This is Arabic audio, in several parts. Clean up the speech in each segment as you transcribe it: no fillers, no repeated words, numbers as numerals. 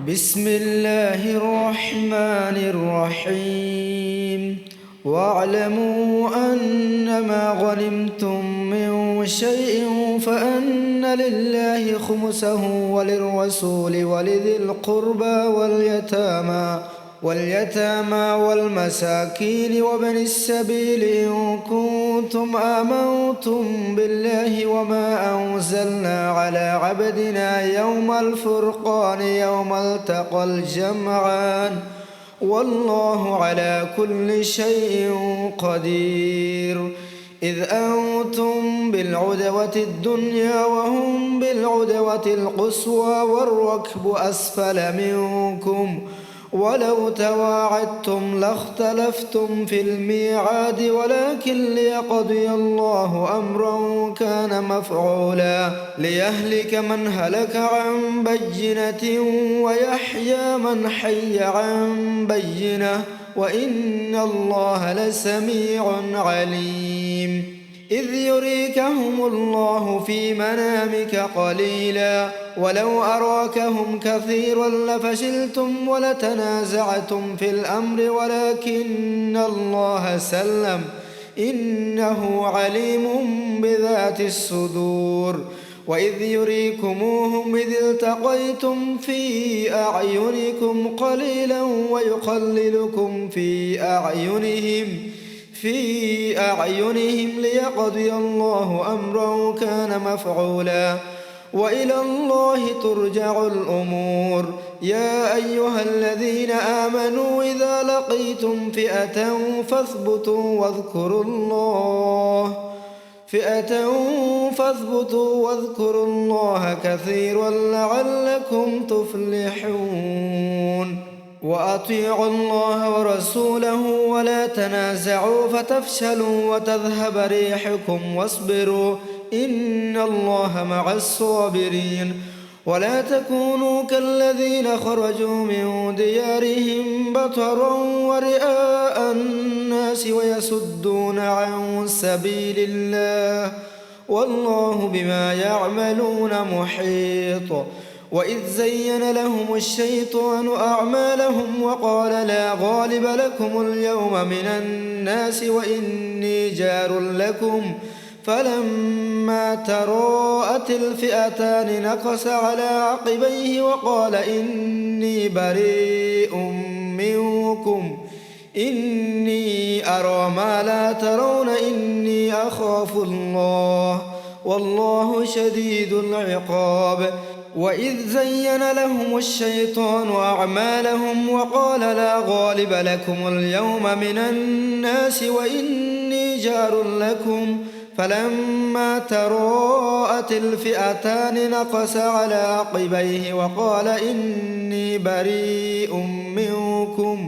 بسم الله الرحمن الرحيم واعلموا أنما غنمتم من شيء فأن لله خمسه وللرسول ولذي القربى واليتامى والمساكين وابن السبيل إن كنتم آمنتم بالله وما أنزلنا على عبدنا يوم الفرقان يوم التقى الجمعان والله على كل شيء قدير. إذ أنتم بالعدوة الدنيا وهم بالعدوة القصوى والركب أسفل منكم ولو تواعدتم لاختلفتم في الميعاد ولكن ليقضي الله أمرا كان مفعولا ليهلك من هلك عن بينة ويحيى من حي عن بينة وإن الله لسميع عليم. إذ يريكهم الله في منامك قليلا ولو أراكهم كثيرا لفشلتم ولتنازعتم في الأمر ولكن الله سلم إنه عليم بذات الصدور. وإذ يريكموهم إذ التقيتم في أعينكم قليلا ويقللكم في أعينهم ليقضي الله أمرا كان مفعولا وإلى الله ترجع الأمور. يا أيها الذين آمنوا إذا لقيتم فئة فاثبتوا واذكروا الله كثيرا لعلكم تفلحون. وأطيعوا الله ورسوله ولا تنازعوا فتفشلوا وتذهب ريحكم واصبروا إن الله مع الصابرين. ولا تكونوا كالذين خرجوا من ديارهم بطرا ورئاء الناس ويصدون عن سبيل الله والله بما يعملون محيط. وإذ زين لهم الشيطان أعمالهم وقال لا غالب لكم اليوم من الناس وإني جار لكم فلما تراءت الفئتان نكص على عقبيه وقال إني بريء منكم إني أرى ما لا ترون إني أخاف الله والله شديد العقاب. وإذ زين لهم الشيطان أعمالهم وقال لا غالب لكم اليوم من الناس وإني جار لكم فلما تراءت الفئتان نكص على عقبيه وقال إني بريء منكم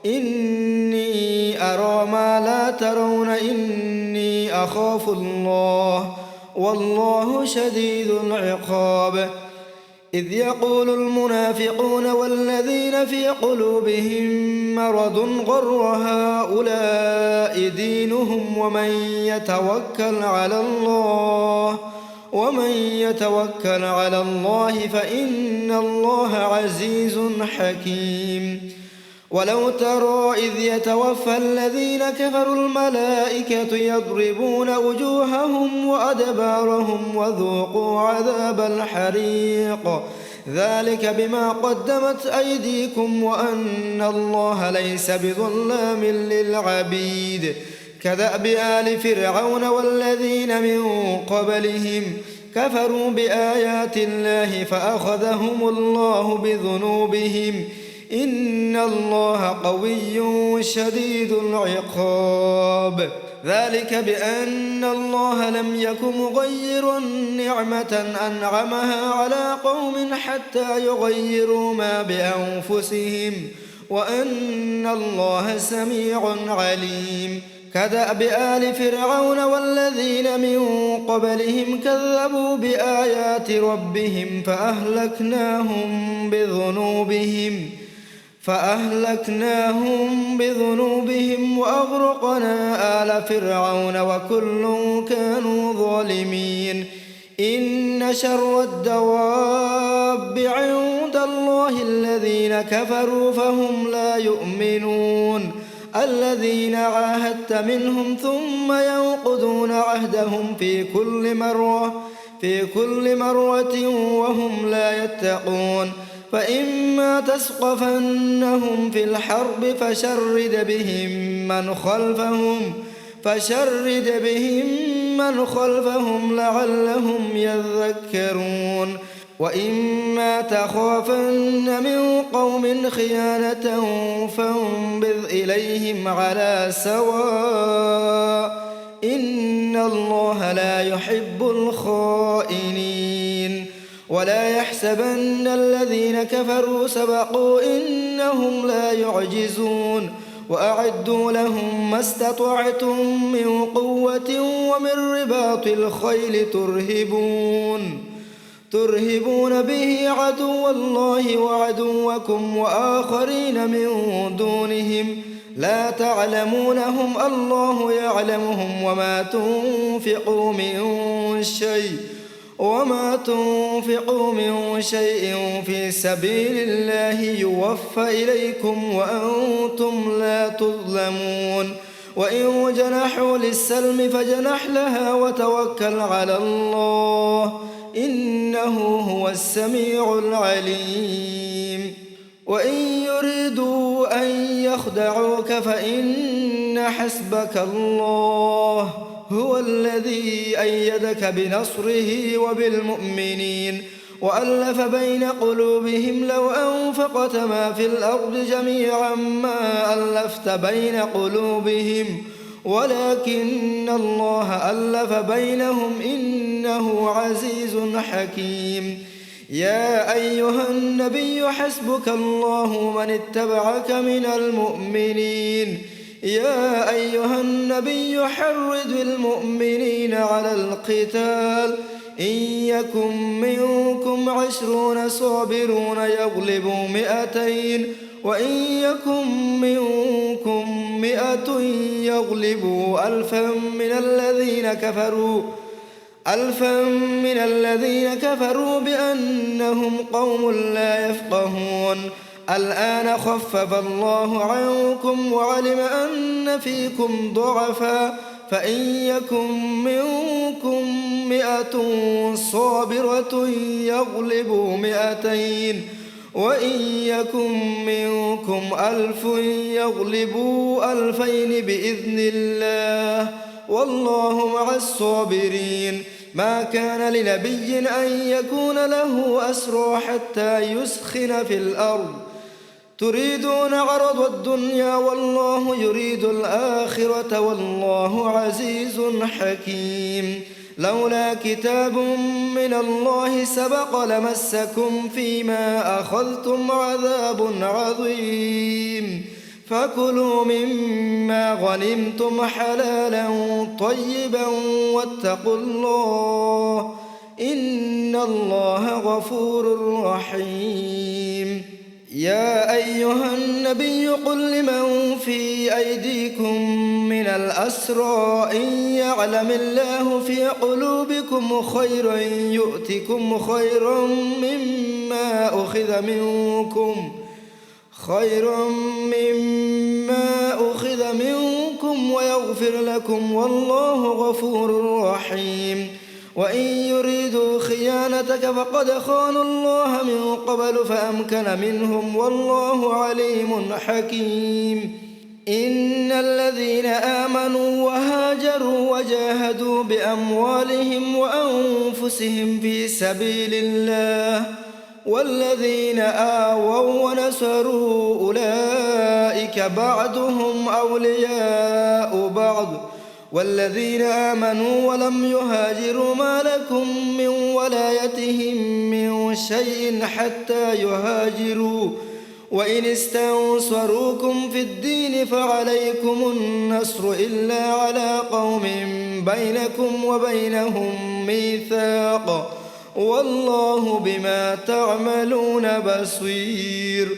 إني أرى ما لا ترون إني أخاف الله والله شديد العقاب. إذ يقول المنافقون والذين في قلوبهم مرض غر هؤلاء دينهم ومن يتوكل على الله فإن الله عزيز حكيم. ولو ترى إذ يتوفى الذين كفروا الملائكة يضربون وجوههم وأدبارهم وذوقوا عذاب الحريق ذلك بما قدمت أيديكم وأن الله ليس بظلام للعبيد. كدأب آل فرعون والذين من قبلهم كفروا بآيات الله فأخذهم الله بذنوبهم إن الله قوي شديد العقاب. ذلك بأن الله لم يك مغير نعمة أنعمها على قوم حتى يغيروا ما بأنفسهم وأن الله سميع عليم. كدأب آل فرعون والذين من قبلهم كذبوا بآيات ربهم فأهلكناهم فأهلكناهم بذنوبهم وأغرقنا آل فرعون وكل كانوا ظالمين إن شر الدواب عند الله الذين كفروا فهم لا يؤمنون الذين عاهدت منهم ثم ينقضون عهدهم في كل مرة وهم لا يتقون فإما تثقفنهم في الحرب فشرد بهم من خلفهم لعلهم يذكرون وإما تخافن من قوم خيانة فانبذ إليهم على سواء إن الله لا يحب الخائنين ولا يحسبن الذين كفروا سبقوا إنهم لا يعجزون وأعدوا لهم ما استطعتم من قوة ومن رباط الخيل ترهبون به عدو الله وعدوكم وآخرين من دونهم لا تعلمونهم الله يعلمهم وما تنفقوا من شيء في سبيل الله يوفى إليكم وأنتم لا تظلمون وإن جنحوا للسلم فجنح لها وتوكل على الله إنه هو السميع العليم وإن يريدوا أن يخدعوك فإن حسبك الله هو الذي أيدك بنصره وبالمؤمنين وألف بين قلوبهم لو أنفقت ما في الأرض جميعا ما ألفت بين قلوبهم ولكن الله ألف بينهم إنه عزيز حكيم يا أيها النبي حسبك الله ومن اتبعك من المؤمنين يا أيها النبي حرض المؤمنين على القتال إن يكن منكم 20 صابرون يغلبوا 200 وإن يكن منكم 100 يغلبوا 1000 من الذين كفروا بأنهم قوم لا يفقهون الآن خفف الله عنكم وعلم أن فيكم ضعفا فإن يكن منكم 100 صابرة يغلبوا 200 وإن يكن منكم 1000 يغلبوا 2000 بإذن الله والله مع الصابرين ما كان لنبي أن يكون له أسرى حتى يسخن في الأرض تريدون عرض الدنيا والله يريد الآخرة والله عزيز حكيم لولا كتاب من الله سبق لمسكم فيما أخذتم عذاب عظيم فكلوا مما غنمتم حلالا طيبا واتقوا الله إن الله غفور رحيم يا أيها النبي قل لمن في أيديكم من الأسرى إن يعلم الله في قلوبكم خيرا يؤتكم خيرا مما أخذ منكم ويغفر لكم والله غفور رحيم وإن يريدوا خيانتك فقد خانوا الله من قبل فأمكن منهم والله عليم حكيم إن الذين آمنوا وهاجروا وجاهدوا بأموالهم وأنفسهم في سبيل الله والذين آووا ونصروا أولئك بعضهم أولياء بعض والذين آمنوا ولم يهاجروا ما لكم من ولايتهم من شيء حتى يهاجروا وإن استنصروكم في الدين فعليكم النصر إلا على قوم بينكم وبينهم ميثاق والله بما تعملون بصير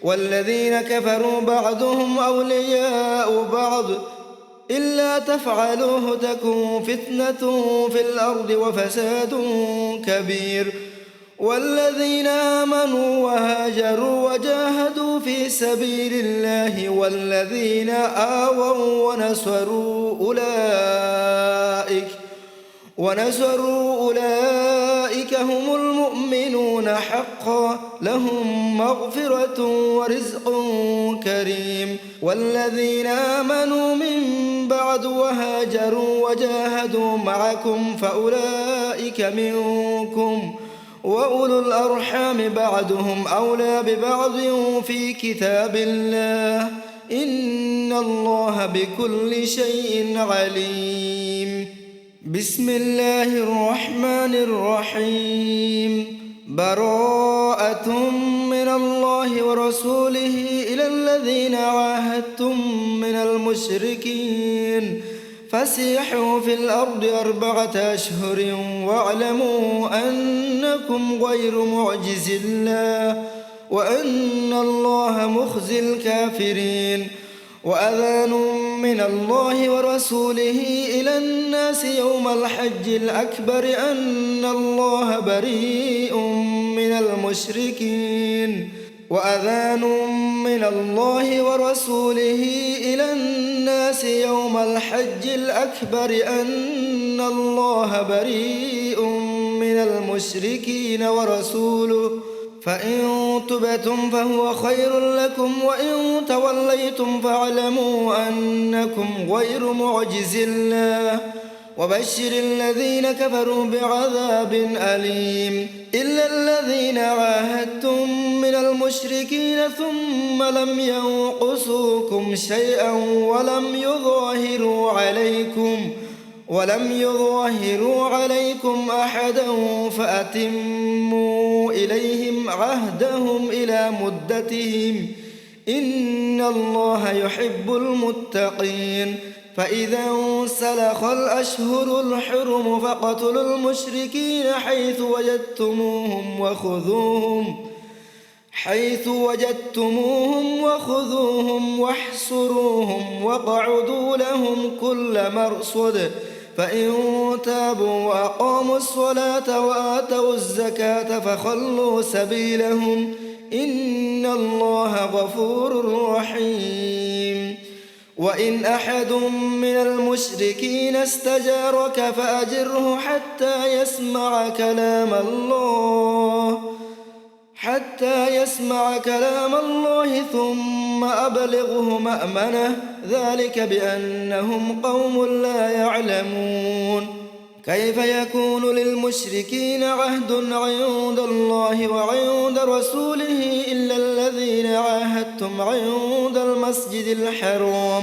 والذين كفروا بعضهم أولياء بعض إلا تفعلوه تكن فتنة في الأرض وفساد كبير والذين آمنوا وهاجروا وجاهدوا في سبيل الله والذين آووا ونصروا أولئك هم المؤمنون حقا لهم مغفرة ورزق كريم والذين آمنوا من بعد وهاجروا وجاهدوا معكم فأولئك منكم وأولو الأرحام بعضهم أولى ببعض في كتاب الله إن الله بكل شيء عليم. بسم الله الرحمن الرحيم. براءة من الله ورسوله إلى الذين عاهدتم من المشركين فسيحوا في الأرض 4 أشهر واعلموا أنكم غير معجز الله وأن الله مخزي الكافرين. وأذان من الله ورسوله إلى الناس يوم الحج الأكبر أن الله بريء من المشركين. وأذان من الله ورسوله إلى الناس يوم الحج الأكبر أن الله بريء من المشركين ورسوله فإن تبتم فهو خير لكم وإن توليتم فاعلموا أنكم غير معجز الله وبشر الذين كفروا بعذاب أليم. إلا الذين عاهدتم من المشركين ثم لم ينقصوكم شيئا ولم يظاهروا عليكم أحدا فأتموا إليهم عهدهم إلى مدتهم إن الله يحب المتقين. فإذا انسلخ الأشهر الحرم فاقتلوا المشركين حيث وجدتموهم وخذوهم واحصروهم واقعدوا لهم كل مرصد فإن تابوا وأقاموا الصلاة وآتوا الزكاة فخلوا سبيلهم إن الله غفور رحيم. وإن أحد من المشركين استجارك فأجره حتى يسمع كلام الله ثم أبلغه مأمنه ذلك بأنهم قوم لا يعلمون. كيف يكون للمشركين عهد عند الله وعند رسوله إلا الذين عاهدتم عند المسجد الحرام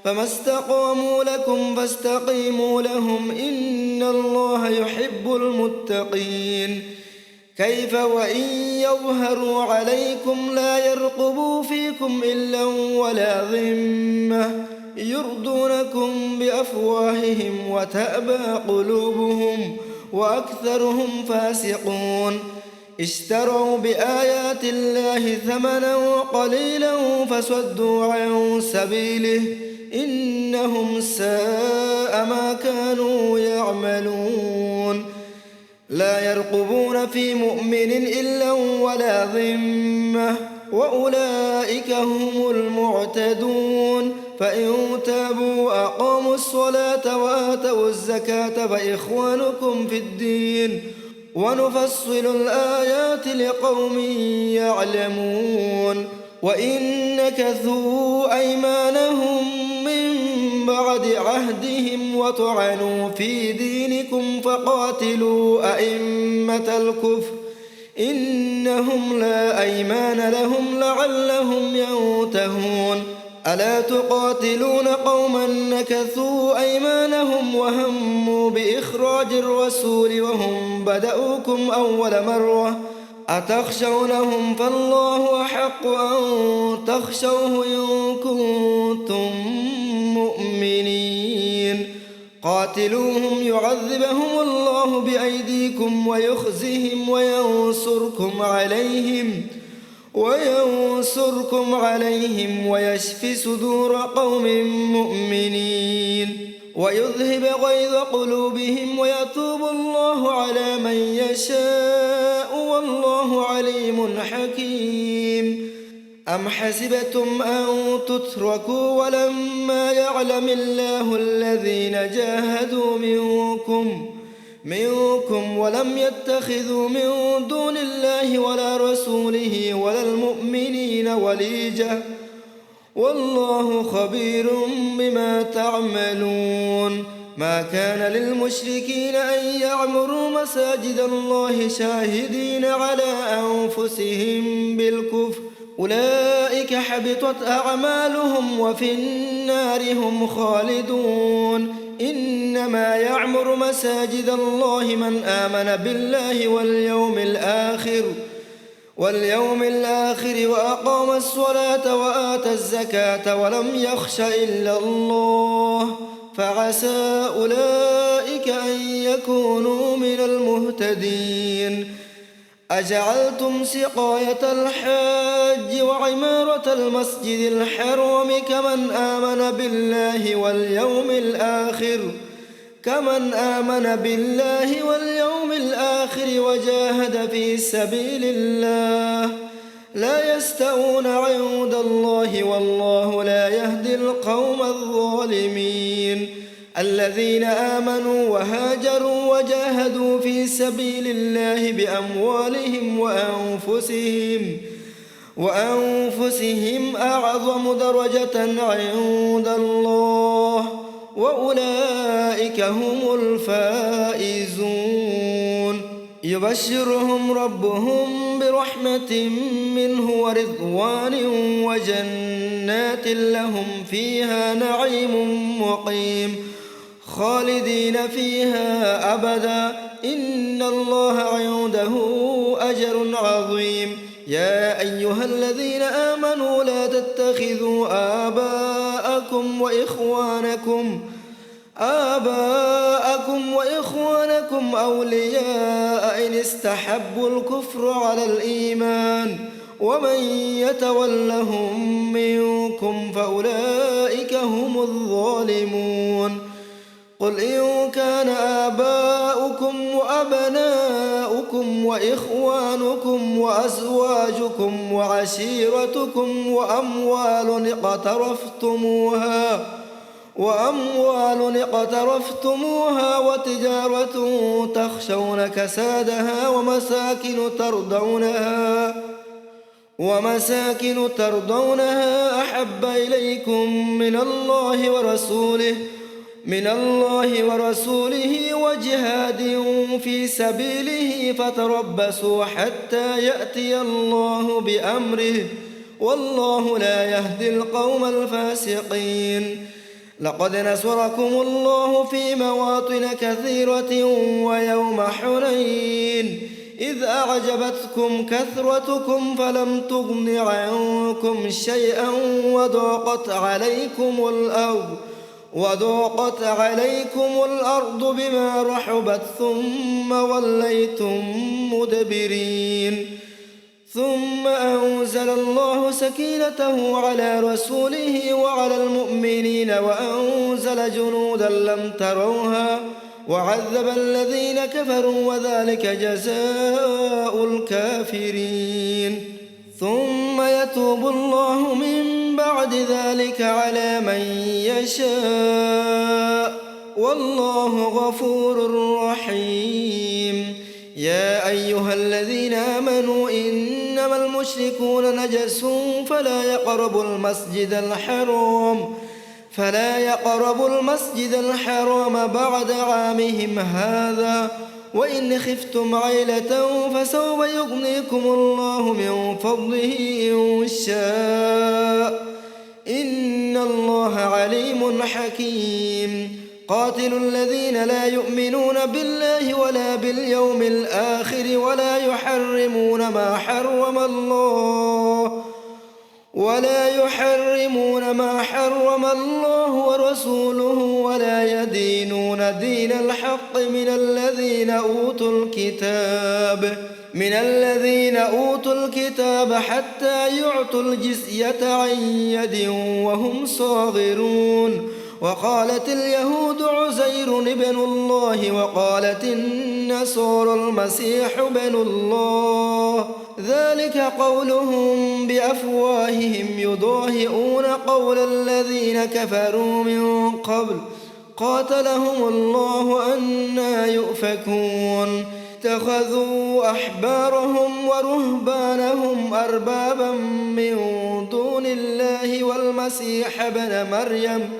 فما استقاموا لكم فاستقيموا لهم إن الله يحب المتقين. كيف وإن يظهروا عليكم لا يرقبوا فيكم إلا ولا ذمة يرضونكم بأفواههم وتأبى قلوبهم وأكثرهم فاسقون. اشتروا بآيات الله ثمنا قليلا فصدوا عن سبيله إنهم ساء ما كانوا يعملون. لا يرقبون في مؤمن إلا ولا ذمة وأولئك هم المعتدون. فإن تابوا وأقاموا الصلاة وآتوا الزكاة فإخوانكم في الدين ونفصل الآيات لقوم يعلمون. وإن نكثوا أيمانهم من بعد عهدهم وطعنوا في دينكم فقاتلوا أئمة الكفر إنهم لا أيمان لهم لعلهم ينتهون. ألا تقاتلون قوما نكثوا أيمانهم وهموا بإخراج الرسول وهم بدأوكم أول مرة أتخشونهم فالله أحق أن تخشوه إن كنتم مؤمنين. قاتلوهم يعذبهم الله بأيديكم ويخزهم وينصركم عليهم وينصركم عليهم ويشف صدور قوم مؤمنين ويذهب غيظ قلوبهم ويتوب الله على من يشاء والله عليم حكيم. أم حسبتم أن تتركوا ولما يعلم الله الذين جاهدوا منكم ولم يتخذوا من دون الله ولا رسوله ولا المؤمنين وليجة والله خبير بما تعملون. ما كان للمشركين أن يعمروا مساجد الله شاهدين على أنفسهم بالكفر أولئك حبطت أعمالهم وفي النار هم خالدون. إنما يعمر مساجد الله من آمن بالله واليوم الآخر وأقام الصلاة وآتى الزكاة ولم يخش إلا الله فعسى أولئك أن يكونوا من المهتدين. أجعلتم سقاية الحاج وعمارة المسجد الحرام كمن آمن بالله واليوم الآخر وجاهد في سبيل الله لا يستوون عند الله والله لا يهدي القوم الظالمين. الذين آمنوا وهاجروا وجاهدوا في سبيل الله بأموالهم وأنفسهم أعظم درجة عند الله وأولئك هم الفائزون. يبشرهم ربهم برحمة منه ورضوان وجنات لهم فيها نعيم مقيم خالدين فيها أبدا إن الله عنده أجر عظيم. يا أيها الذين آمنوا لا تتخذوا آباءكم وإخوانكم أولياء إن استحبوا الكفر على الإيمان ومن يتولهم منكم فأولئك هم الظالمون. قل إن كان آباؤكم وأبناؤكم وإخوانكم وأزواجكم وعشيرتكم وأموال اقترفتموها وتجارة تخشون كسادها ومساكن ترضونها أحب إليكم من الله ورسوله وجهاد في سبيله فتربصوا حتى يأتي الله بأمره والله لا يهدي القوم الفاسقين. لقد نصركم الله في مواطن كثيرة ويوم حنين إذ أعجبتكم كثرتكم فلم تغن عنكم شيئا وضاقت عليكم الأرض بما رحبت ثم وليتم مدبرين. ثم أنزل الله سكينته على رسوله وعلى المؤمنين وأنزل جنودا لم تروها وعذب الذين كفروا وذلك جزاء الكافرين. ثم يتوب الله من بعد ذلك على من يشاء والله غفور رحيم. يا أيها الذين آمنوا إنما المشركون نجس فلا يقربوا المسجد الحرام بعد عامهم هذا وإن خفتم عيلة فسوف يغنيكم الله من فضله إن شاء إن الله عليم حكيم. قاتلوا الذين لا يؤمنون بالله ولا باليوم الآخر ولا يحرمون ما حرم الله ولا يحرمون ما حرم الله ورسوله ولا يدينون دين الحق من الذين أوتوا الكتاب حتى يعطوا الجزية عن يد وهم صاغرون. وقالت اليهود عزير ابن الله وقالت النصارى المسيح ابن الله، ذلك قولهم بأفواههم يضاهئون قول الذين كفروا من قبل قاتلهم الله أنى يؤفكون. اتخذوا أحبارهم ورهبانهم أربابا من دون الله والمسيح ابن مريم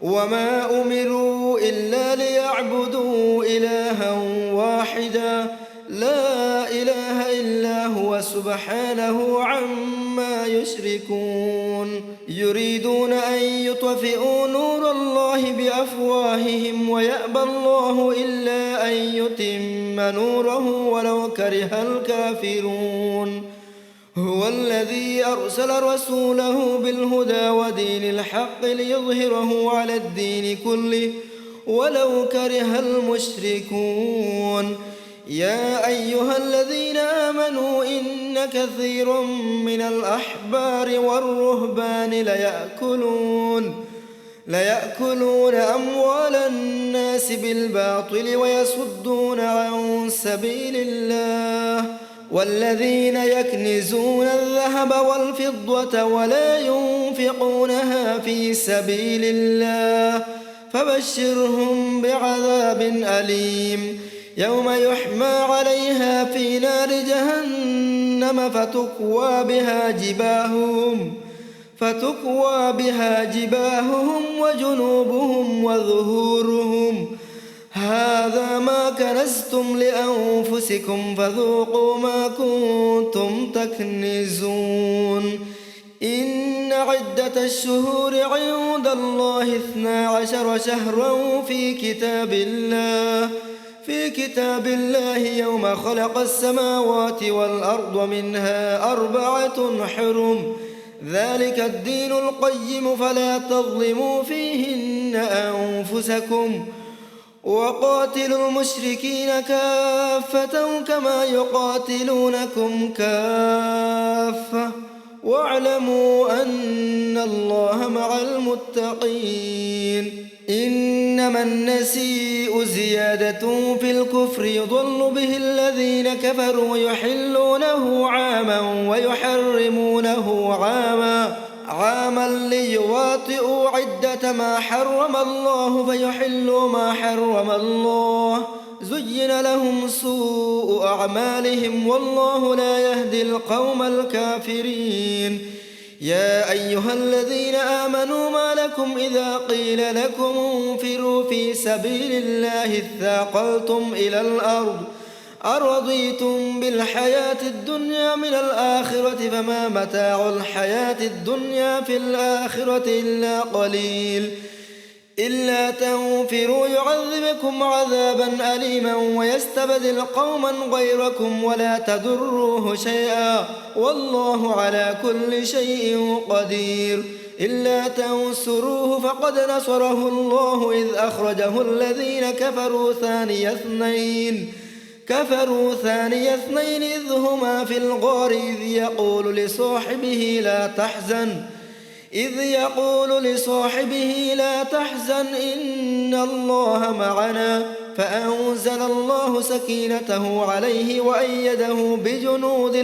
وما أمروا إلا ليعبدوا إلها واحدا لا إله إلا هو سبحانه عما يشركون. يريدون أن يطفئوا نور الله بأفواههم ويأبى الله إلا أن يتم نوره ولو كره الكافرون. هو الذي أرسل رسوله بالهدى ودين الحق ليظهره على الدين كله ولو كره المشركون. يا أيها الذين آمنوا إن كثيرا من الأحبار والرهبان ليأكلون أموال الناس بالباطل ويصدون عن سبيل الله. والذين يكنزون الذهب والفضة ولا ينفقونها في سبيل الله فبشرهم بعذاب أليم يوم يحمى عليها في نار جهنم فتكوى بها جباههم وجنوبهم وظهورهم هذا ما كنزتم لأنفسكم فذوقوا ما كنتم تكنزون. إن عدة الشهور عند الله 12 شهرا في كتاب الله يوم خلق السماوات والأرض منها 4 حرم ذلك الدين القيم فلا تظلموا فيهن أنفسكم وقاتلوا المشركين كافة كما يقاتلونكم كافة واعلموا أن الله مع المتقين. إنما النسيء زيادة في الكفر يضل به الذين كفروا يحلونه عاما ويحرمونه عاما ليواطئوا عدة ما حرم الله فيحلوا ما حرم الله زين لهم سوء أعمالهم والله لا يهدي القوم الكافرين. يا أيها الذين آمنوا ما لكم إذا قيل لكم انفروا في سبيل الله اثاقلتم إلى الأرض أرضيتم بالحياة الدنيا من الآخرة فما متاع الحياة الدنيا في الآخرة إلا قليل. إلا تنفروا يعذبكم عذابا أليما ويستبدل قوما غيركم ولا تضروه شيئا والله على كل شيء قدير. إلا تنصروه فقد نصره الله إذ أخرجه الذين كفروا ثاني اثنين إذ هما في الغار إذ يقول لصاحبه لا تحزن إن الله معنا فأنزل الله سكينته عليه وأيده بجنود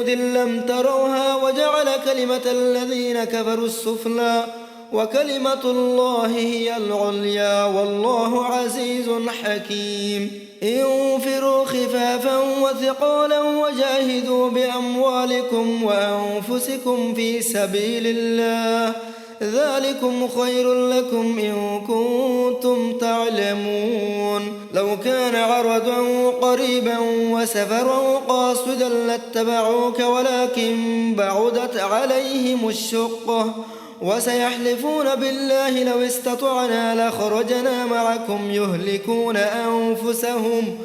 لم تروها وجعل كلمة الذين كفروا السفلى وكلمة الله هي العليا والله عزيز حكيم. انفروا خفافا وثقالا وجاهدوا بأموالكم وأنفسكم في سبيل الله ذلكم خير لكم إن كنتم تعلمون. لو كان عرضا قريبا وسفرا قاصدا لاتبعوك ولكن بعدت عليهم الشقة وسيحلفون بالله لو استطعنا لخرجنا معكم يهلكون أنفسهم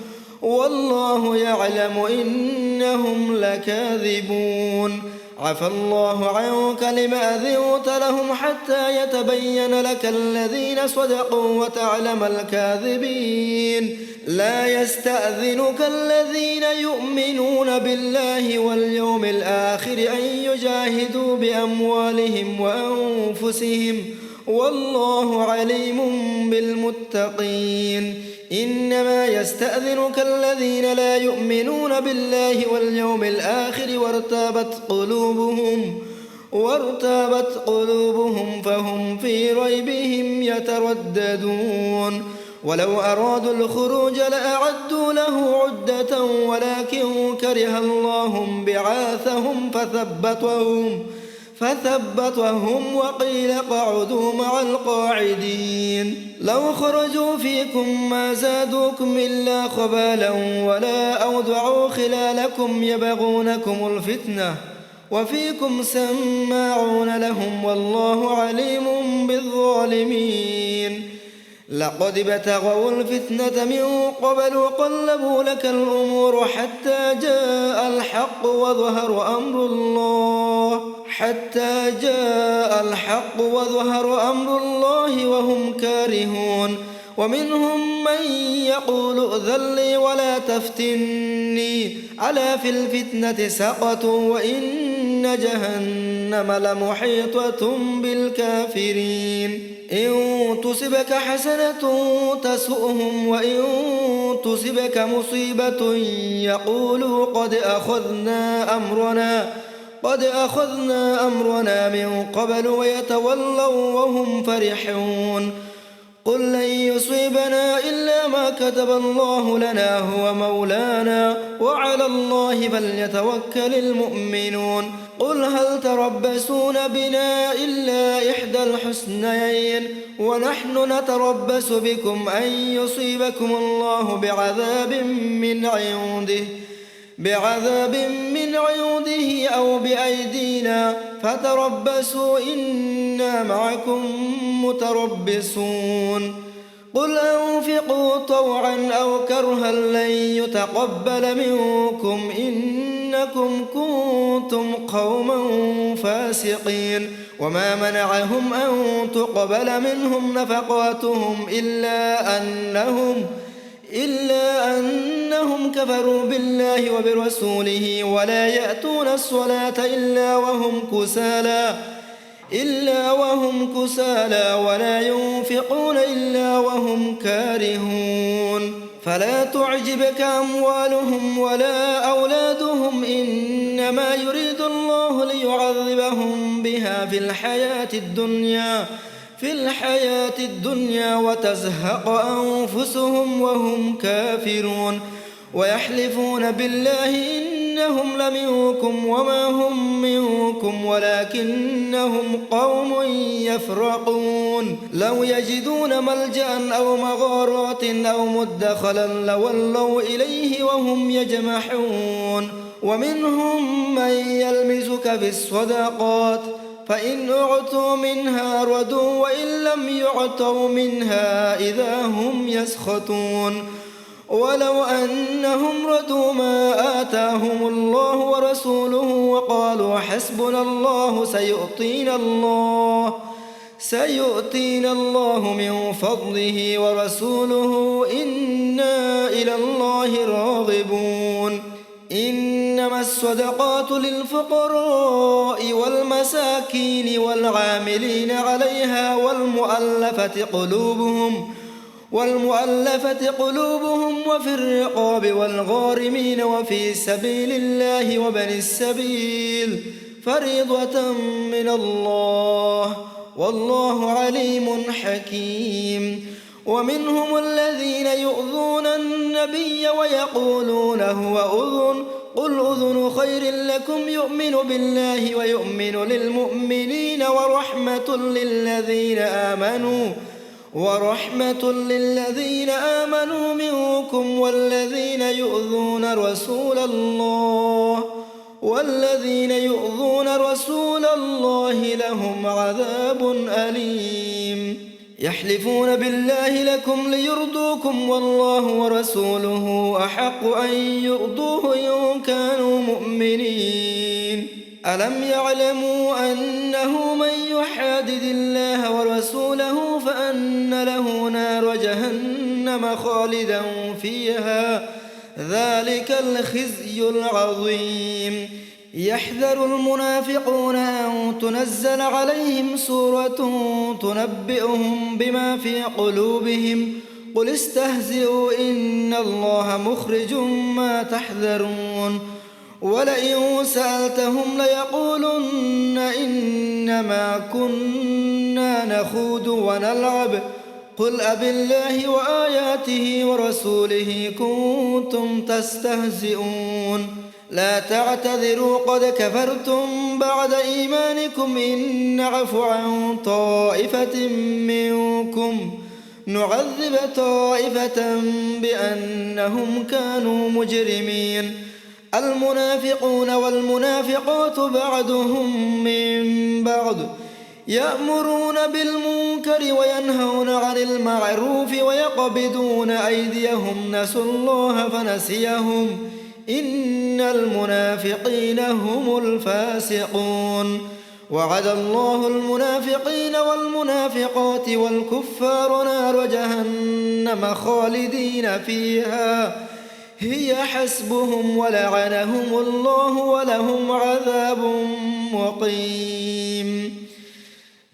والله يعلم إنهم لكاذبون. عفى الله عنك لما أذنت لهم حتى يتبين لك الذين صدقوا وتعلم الكاذبين. لا يستأذنك الذين يؤمنون بالله واليوم الآخر أن يجاهدوا بأموالهم وأنفسهم والله عليم بالمتقين. إنما يستأذنك الذين لا يؤمنون بالله واليوم الآخر وارتابت قلوبهم فهم في ريبهم يترددون. ولو أرادوا الخروج لأعدوا له عدة ولكن كره الله بعاثهم فثبتهم وقيل اقعدوا مع القاعدين. لو خرجوا فيكم ما زادوكم إلا خبالا ولا أوضعوا خلالكم يبغونكم الفتنة وفيكم سماعون لهم والله عليم بالظالمين. لقد ابتغوا الفتنة من قبل وقلبوا لك الأمور حتى جاء الحق وظهر أمر الله وهم كارهون. ومنهم من يقول ائذن لي ولا تفتني ألا في الفتنة سقطوا وإن جهنم لمحيطة بالكافرين. إن تصبك حسنة تسؤهم وإن تصبك مصيبة يقولوا قد أخذنا أمرنا من قبل ويتولوا وهم فرحون. قل لن يصيبنا إلا ما كتب الله لنا هو مولانا وعلى الله فليتوكل المؤمنون. قل هل تربصون بنا إلا إحدى الحسنيين ونحن نتربص بكم أن يصيبكم الله بعذاب من عنده أو بأيدينا فتربصوا إنا معكم متربصون. قل أنفقوا طوعا أو كرها لن يتقبل منكم إنكم كنتم قوما فاسقين. وما منعهم أن تقبل منهم نفقاتهم إلا أنهم كفروا بالله وبرسوله ولا يأتون الصلاة إلا وهم كسالى ولا ينفقون إلا وهم كارهون. فلا تعجبك أموالهم ولا أولادهم إنما يريد الله ليعذبهم بها في الحياة الدنيا وتزهق أنفسهم وهم كافرون. ويحلفون بالله إنهم لمنكم وما هم منكم ولكنهم قوم يفرقون. لو يجدون ملجأ أو مغارات أو مدخلا لولوا إليه وهم يجمحون. ومنهم من يلمزك في الصدقات فإن أعطوا منها ردوا وإن لم يعطوا منها إذا هم يسخطون. ولو أنهم ردوا ما آتاهم الله ورسوله وقالوا حسبنا الله سيؤتينا الله من فضله ورسوله إنا إلى الله راغبون. إنما الصدقات للفقراء والمساكين والعاملين عليها والمؤلفة قلوبهم وفي الرقاب والغارمين وفي سبيل الله وابن السبيل فريضة من الله والله عليم حكيم. ومنهم الذين يؤذون النبي ويقولون هو أذن قل أذن خير لكم يؤمن بالله ويؤمن للمؤمنين ورحمة للذين آمنوا منكم والذين يؤذون رسول الله لهم عذاب أليم. يحلفون بالله لكم ليرضوكم والله ورسوله أحق أن يرضوه إن كانوا مؤمنين. ألم يعلموا أنه من يحادد الله ورسوله فأن له نار جهنم خالدا فيها ذلك الخزي العظيم. يحذر المنافقون أن تنزل عليهم سورة تنبئهم بما في قلوبهم قل استهزئوا إن الله مخرج ما تحذرون. ولئن سألتهم ليقولن إنما كنا نخوض ونلعب قل أبالله وآياته ورسوله كنتم تستهزئون. لا تعتذروا قد كفرتم بعد إيمانكم إن نعف عن طائفة منكم نعذب طائفة بأنهم كانوا مجرمين. المنافقون والمنافقات بعضهم من بعض يأمرون بالمنكر وينهون عن المعروف ويقبضون أيديهم نسوا الله فنسيهم إن المنافقين هم الفاسقون. وعد الله المنافقين والمنافقات والكفار نار جهنم خالدين فيها هي حسبهم ولعنهم الله ولهم عذاب مقيم.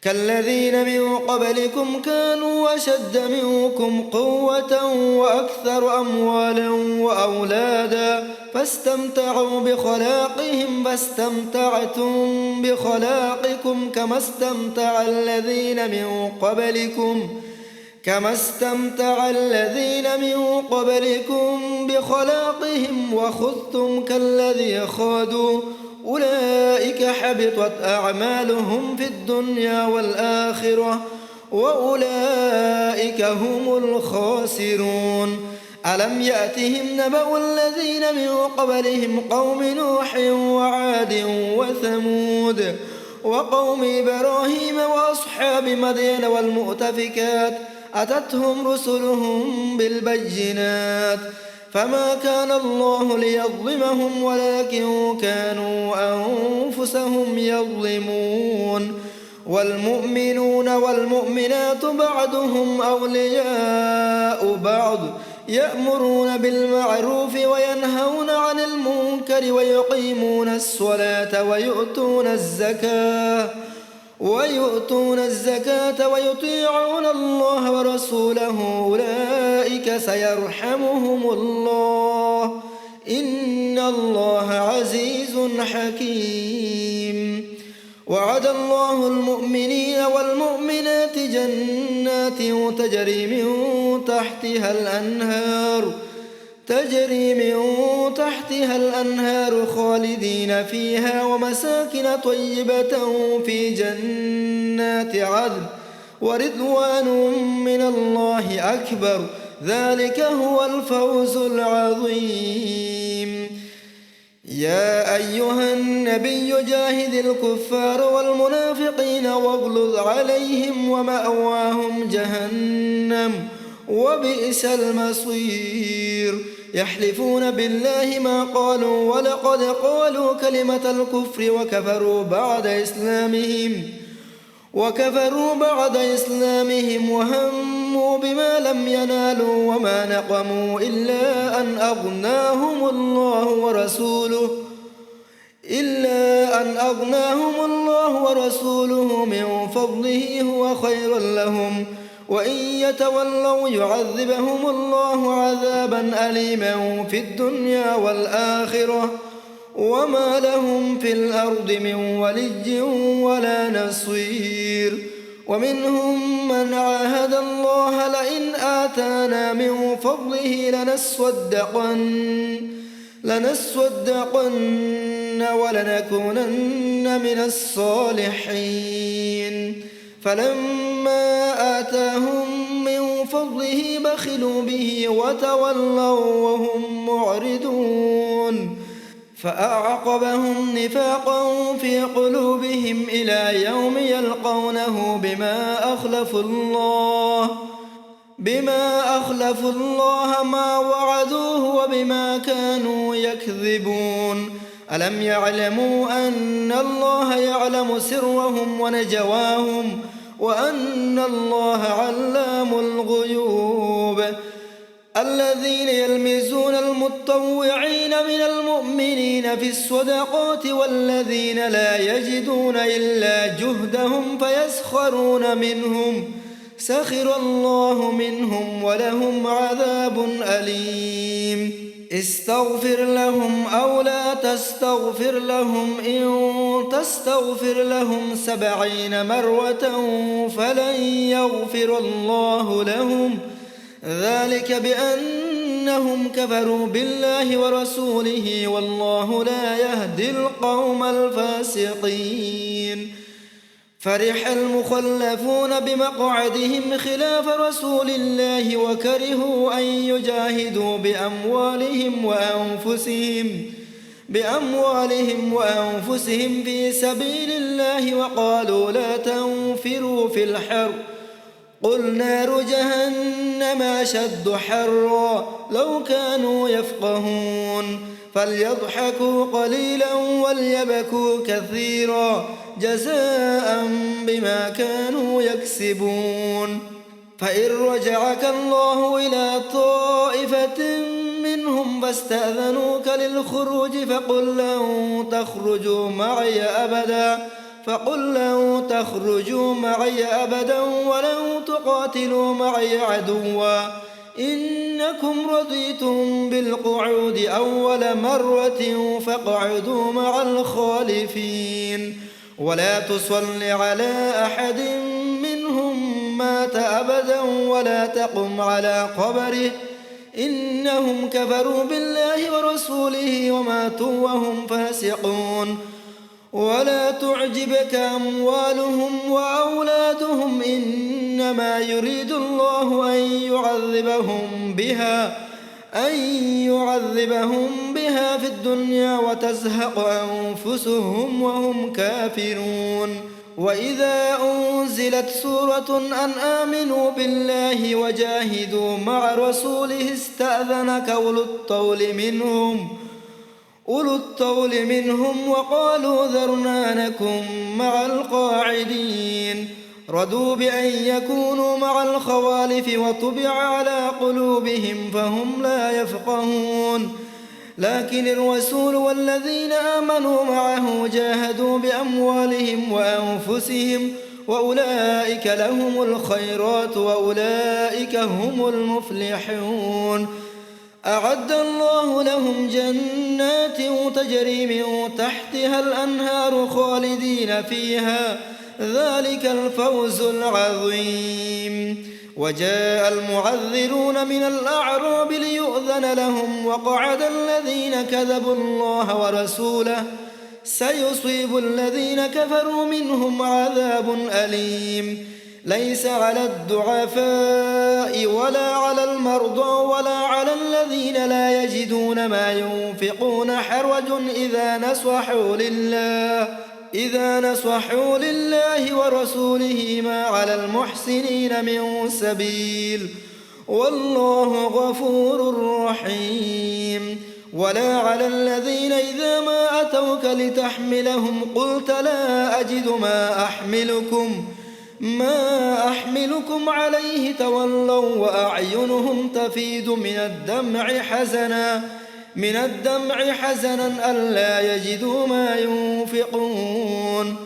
كالذين من قبلكم كانوا أشد منكم قوة وأكثر أموالا وأولادا فاستمتعوا بخلاقهم فاستمتعتم بخلاقكم كما استمتع الذين من قبلكم بخلاقهم وخذتم كالذي خاضوا أولئك حبطت أعمالهم في الدنيا والآخرة وأولئك هم الخاسرون. ألم يأتهم نبأ الذين من قبلهم قوم نوح وعاد وثمود وقوم إبراهيم وأصحاب مدين والمؤتفكات أتتهم رسلهم بالبينات فما كان الله ليظلمهم ولكن كانوا أنفسهم يظلمون. والمؤمنون والمؤمنات بعضهم أولياء بعض يأمرون بالمعروف وينهون عن المنكر ويقيمون الصلاة ويؤتون الزكاة ويطيعون الله ورسوله أولئك سيرحمهم الله إن الله عزيز حكيم. وعد الله المؤمنين والمؤمنات جنات تجري من تحتها الأنهار خالدين فيها ومساكن طيبة في جنات عدن ورضوان من الله أكبر ذلك هو الفوز العظيم. يا أيها النبي جاهد الكفار والمنافقين واغلظ عليهم ومأواهم جهنم وبئس المصير. يحلفون بالله ما قالوا ولقد قالوا كلمة الكفر وكفروا بعد إسلامهم وهموا بما لم ينالوا وما نقموا إلا أن أغناهم الله ورسوله من فضله هو خير لهم وإن يتولوا يعذبهم الله عذابا أليما في الدنيا والآخرة وما لهم في الأرض من ولي ولا نصير. ومنهم من عاهد الله لئن آتانا من فضله لنصدقن ولنكونن من الصالحين فلما آتاهم من فضله بخلوا به وتولوا وهم معرضون فأعقبهم نفاقا في قلوبهم إلى يوم يلقونه بما أخلفوا الله ما وعدوه وبما كانوا يكذبون. ألم يعلموا أن الله يعلم سرهم ونجواهم وأن الله علام الغيوب. الذين يلمزون المتطوعين من المؤمنين في الصدقات والذين لا يجدون إلا جهدهم فيسخرون منهم سخر الله منهم ولهم عذاب أليم. استغفر لهم أو لا تستغفر لهم إن تستغفر لهم 70 مرة فلن يغفر الله لهم ذلك بأنهم كفروا بالله ورسوله والله لا يهدي القوم الفاسقين. فرح المخلفون بمقعدهم خلاف رسول الله وكرهوا أن يجاهدوا بأموالهم وأنفسهم في سبيل الله وقالوا لا تنفروا في الحر قل نار جهنم أشد حرا لو كانوا يفقهون. فليضحكوا قليلا وليبكوا كثيرا جزاء بما كانوا يكسبون. فإن رجعك الله إلى طائفة منهم فاستأذنوك للخروج فقل لن تخرجوا معي أبدا ولن تقاتلوا معي عدوا إنكم رضيتم بالقعود أول مرة فاقعدوا مع الخالفين. ولا تصل على أحد منهم مات أبدا ولا تقم على قبره إنهم كفروا بالله ورسوله وماتوا وهم فاسقون. ولا تعجبك أموالهم وأولادهم إنما يريد الله أن يعذبهم بها في الدنيا وتزهق أنفسهم وهم كافرون. وإذا أنزلت سورة أن آمنوا بالله وجاهدوا مع رسوله استأذنك أولو الطول منهم وقالوا ذرنا نكن مع القاعدين. رضوا بأن يكونوا مع الخوالف وطبع على قلوبهم فهم لا يفقهون. لكن الرسول والذين آمنوا معه جاهدوا بأموالهم وأنفسهم وأولئك لهم الخيرات وأولئك هم المفلحون. أعد الله لهم جنات تجري من تحتها الأنهار خالدين فيها ذلك الفوز العظيم. وجاء المعذرون من الأعراب ليؤذن لهم وقعد الذين كذبوا الله ورسوله سيصيب الذين كفروا منهم عذاب أليم. ليس على الضعفاء ولا على المرضى ولا على الذين لا يجدون ما ينفقون حرج إذا نصحوا لله ورسوله ما على المحسنين من سبيل والله غفور رحيم. ولا على الذين إذا ما أتوك لتحملهم قلت لا أجد ما أحملكم عليه تولوا وأعينهم تفيض من الدمع حزنا ألا يجدوا ما ينفقون.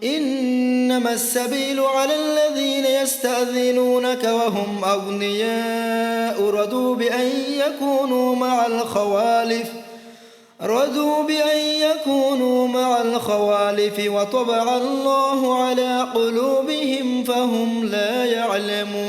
إنما السبيل على الذين يستأذنونك وهم أغنياء رضوا بأن يكونوا مع الخوالف وطبع الله على قلوبهم فهم لا يعلمون.